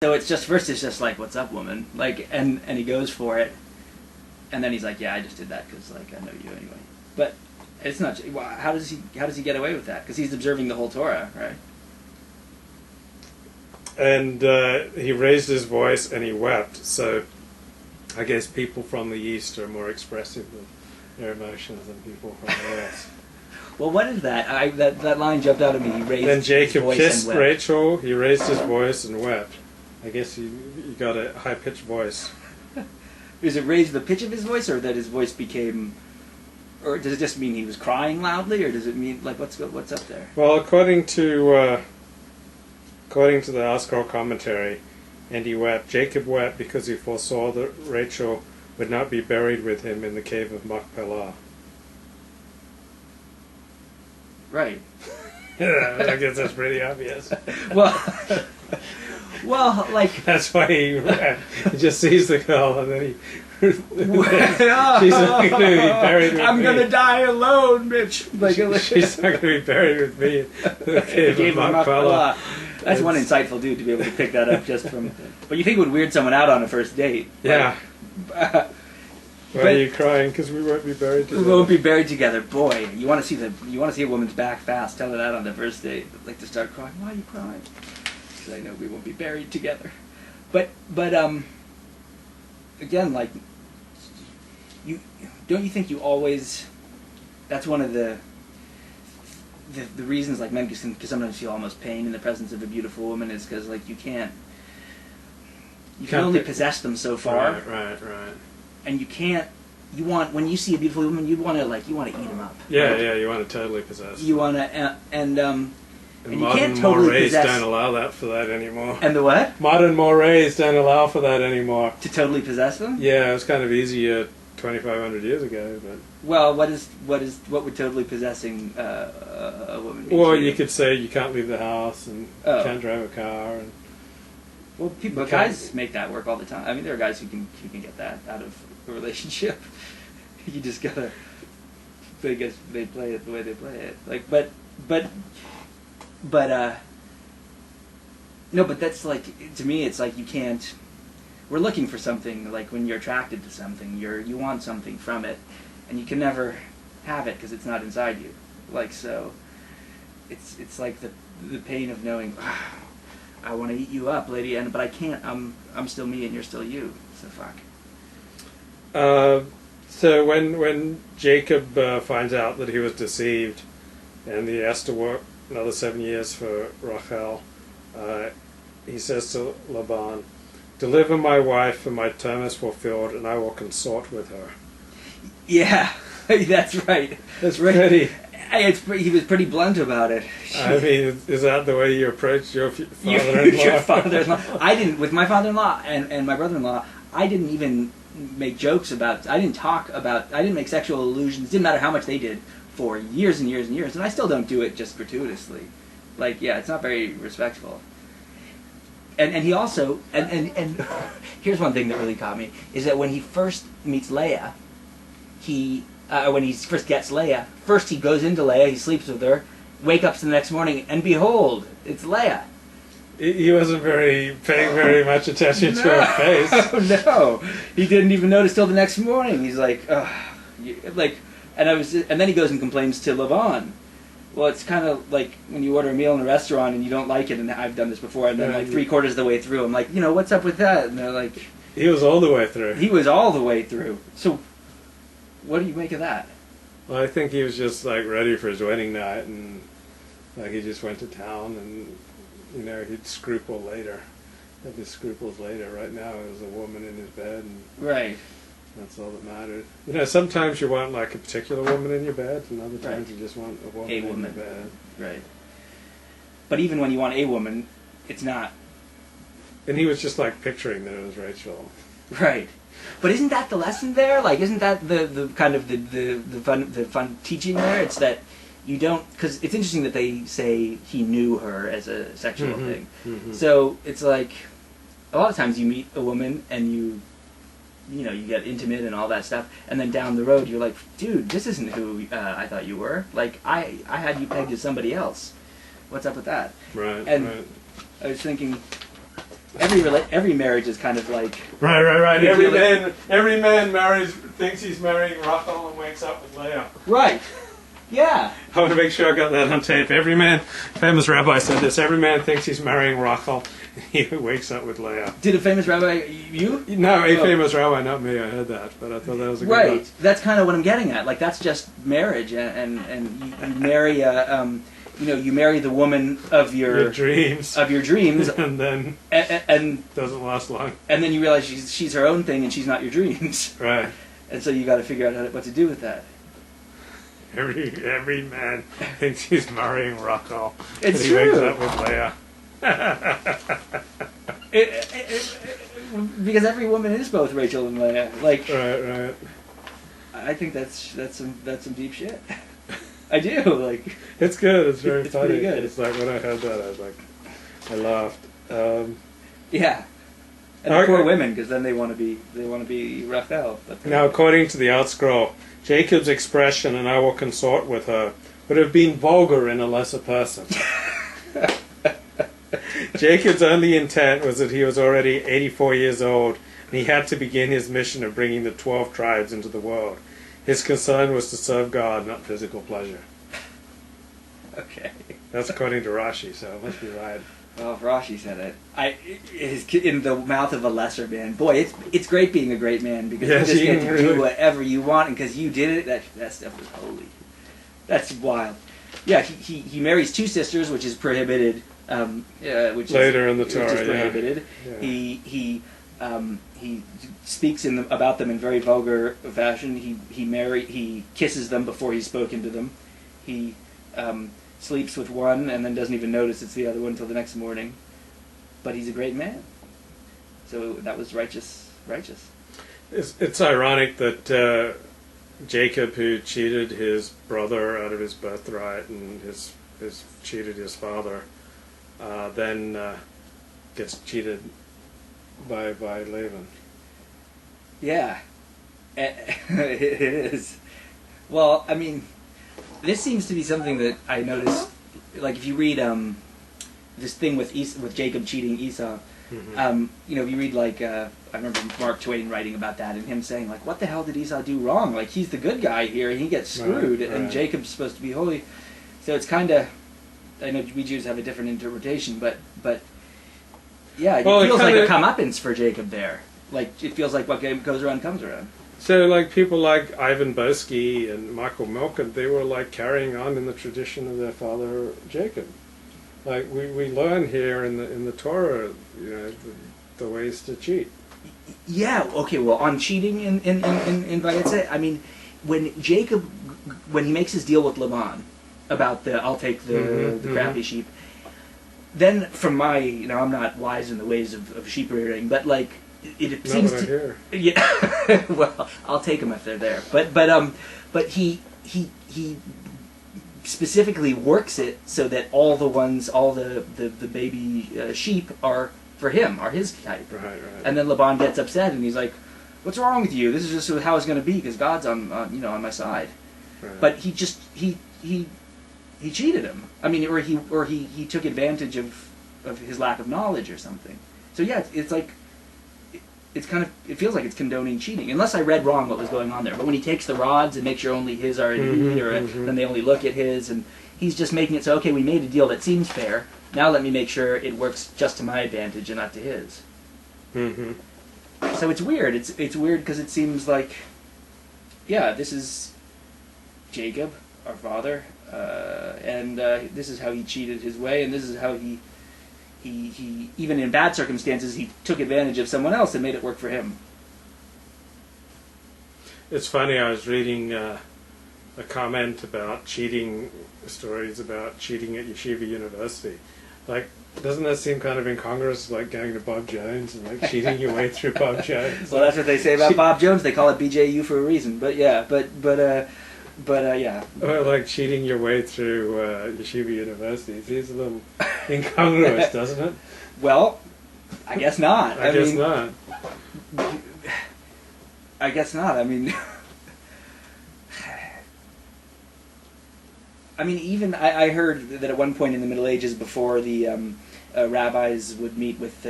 So it's just first it's just like, what's up, woman? Like, and he goes for it, and then he's like, yeah, I just did that because like I know you anyway. But it's not. How does he get away with that? Because he's observing the whole Torah, right? And he raised his voice and he wept. So I guess people from the East are more expressive of their emotions than people from the West. Well, what is that? That line jumped out at me. He raised then Jacob his voice kissed and wept. Rachel. He raised his voice and wept. I guess he got a high-pitched voice. Does it raise the pitch of his voice, or that his voice became, or does it just mean he was crying loudly, or does it mean like what's up there? Well, according to the ArtScroll commentary, and he wept. Jacob wept because he foresaw that Rachel would not be buried with him in the cave of Machpelah. Right. I guess that's pretty obvious. Well, like that's why he just sees the girl and then she's not going to be buried with me. I'm gonna die alone, bitch. Like, she's not going to be buried with me in the cave of Machpelah. That's one insightful dude to be able to pick that up just from. But you think it would weird someone out on a first date? Yeah. Why are you crying? Because we won't be buried together. We won't be buried together. Boy, you want to see a woman's back fast. Tell her that on the first date. Like to start crying. Why are you crying? Because I know we won't be buried together. But again, like don't you think you always? That's one of the reasons like men can sometimes feel almost pain in the presence of a beautiful woman is because like you can only possess them so far. Right. And you can't. You want when you see a beautiful woman, you want to eat them up. Yeah, right? yeah. You want to totally possess. You want to and you modern can't totally mores possess. don't allow that for that anymore. And the what? Modern mores don't allow for that anymore. To totally possess them? Yeah, it was kind of easier 2,500 years ago, but. Well, what would totally possessing a woman mean? Well, you could say you can't leave the house and you can't drive a car and. Well, guys make that work all the time. I mean, there are guys who can get that out of a relationship. You just gotta. I guess they play it the way they play it. Like, no, but that's like to me. It's like you can't. We're looking for something. Like when you're attracted to something, you want something from it, and you can never have it because it's not inside you. Like so, it's like the pain of knowing. I want to eat you up, lady, but I can't. I'm still me, and you're still you. So fuck. So when Jacob finds out that he was deceived, and he has to work another 7 years for Rachel, he says to Laban, "Deliver my wife, and my term is fulfilled, and I will consort with her." Yeah, that's right. That's right. He was pretty blunt about it. I mean, is that the way you approached your father-in-law? Your father-in-law. I didn't, with my father-in-law and my brother-in-law, I didn't even make jokes about, I didn't make sexual allusions, didn't matter how much they did, for years and years and years, and I still don't do it just gratuitously. Like, yeah, it's not very respectful. And he also, and here's one thing that really caught me, is that when he first meets Leah, when he first gets Leah, first he goes into Leah, he sleeps with her, wake up the next morning, and behold, it's Leah. He wasn't paying very much attention to her face. No, he didn't even notice till the next morning. He's like, and then he goes and complains to Laban. Well, it's kind of like when you order a meal in a restaurant and you don't like it, and I've done this before, and then like 3/4 of the way through, I'm like, what's up with that? And they're like, he was all the way through. He was all the way through. So. What do you make of that? Well, I think he was just like ready for his wedding night, and like he just went to town, and he'd scruple later, have his scruples later. Right now, it was a woman in his bed, and right. That's all that mattered. Sometimes you want like a particular woman in your bed, and other times you just want a woman in your bed. Right. But even when you want a woman, it's not. And he was just like picturing that it was Rachel. Right. But isn't that the lesson there? Like, isn't that the kind of the fun teaching there? It's that you don't, because it's interesting that they say he knew her as a sexual thing. Mm-hmm. So it's like a lot of times you meet a woman and you get intimate and all that stuff, and then down the road you're like, dude, this isn't who I thought you were. Like I had you pegged as somebody else. What's up with that? Right. And right. I was thinking. every marriage is kind of like Right. You Every feel man thinks he's marrying Rachel and wakes up with Leah. right. Yeah. I want to make sure I got that on tape. Every man, famous rabbi said this. Every man thinks he's marrying Rachel, and he wakes up with Leah. Did a famous rabbi you? No, a famous rabbi, not me. I heard that, but I thought that was a good Right. one. That's kind of what I'm getting at. Like that's just marriage, and you marry you marry the woman of your dreams, and and doesn't last long. And then you realize she's her own thing and she's not your dreams. Right. And so you got to figure out what to do with that. Every man thinks he's marrying Rachel. It's he true. wakes up with Leah. Because every woman is both Rachel and Leah. Like, Right. I think that's some deep shit. I do. Like, it's good. It's very it's funny. pretty good. It's like when I heard that, I was like, I laughed. Yeah. And the poor women, because then they want to be Rachel. But now, according to the Outscroll, Jacob's expression, "and I will consort with her," would have been vulgar in a lesser person. Jacob's only intent was that he was already 84 years old, and he had to begin his mission of bringing the 12 tribes into the world. His concern was to serve God, not physical pleasure. Okay. That's according to Rashi, so it must be right. Well, if Rashi said it, it is in the mouth of a lesser man. Boy, it's great being a great man because Yes, you just get to really do whatever you want, and because you did it, that stuff was holy. That's wild. Yeah, he marries two sisters, which is prohibited. Which Later is, in the Torah, which is prohibited. Yeah. He speaks about them in very vulgar fashion. He kisses them before he's spoken to them. He sleeps with one and then doesn't even notice it's the other one until the next morning. But he's a great man. So that was righteous. It's ironic that Jacob, who cheated his brother out of his birthright and cheated his father, then gets cheated by Laban. Yeah, it is. Well, I mean, this seems to be something that I noticed. Like if you read this thing with Jacob cheating Esau, Mm-hmm. if you read I remember Mark Twain writing about that and him saying like, what the hell did Esau do wrong? Like he's the good guy here and he gets screwed, right. and Jacob's supposed to be holy. So it's kind of, I know we Jews have a different interpretation, but yeah, it feels like a comeuppance for Jacob there. Like it feels like what goes around comes around. So like people like Ivan Boesky and Michael Milken, they were like carrying on in the tradition of their father Jacob. Like we learn here in the Torah, the ways to cheat. Yeah. Okay. Well, on cheating in Vayetze, I mean, when he makes his deal with Laban about I'll take the crappy sheep. Then from my, I'm not wise in the ways of sheep rearing, but like it seems to. Yeah. Well, I'll take them if they're there. But he specifically works it so that all the baby sheep are for him, are his type. Right. And then Laban gets upset and he's like, "What's wrong with you? This is just how it's going to be because God's on my side." Right. But he cheated him. I mean, or he took advantage of his lack of knowledge or something. So yeah, it's like. It feels like it's condoning cheating, unless I read wrong what was going on there. But when he takes the rods and makes sure only his are in then they only look at his, and he's just making it so, okay, we made a deal that seems fair. Now let me make sure it works just to my advantage and not to his. Mm-hmm. So it's weird. It's weird because it seems like, yeah, this is Jacob, our father, and this is how he cheated his way, and this is how he even in bad circumstances, he took advantage of someone else and made it work for him. It's funny, I was reading a comment about cheating, stories about cheating at Yeshiva University. Like, doesn't that seem kind of incongruous, like going to Bob Jones and like cheating your way through Bob Jones? Well, that's what they say about Bob Jones. They call it BJU for a reason. But yeah, yeah. Or like cheating your way through Yeshiva University. It seems a little incongruous, doesn't it? Well, I guess not. I guess not. I guess not. I mean, even I heard that at one point in the Middle Ages, before the rabbis would meet with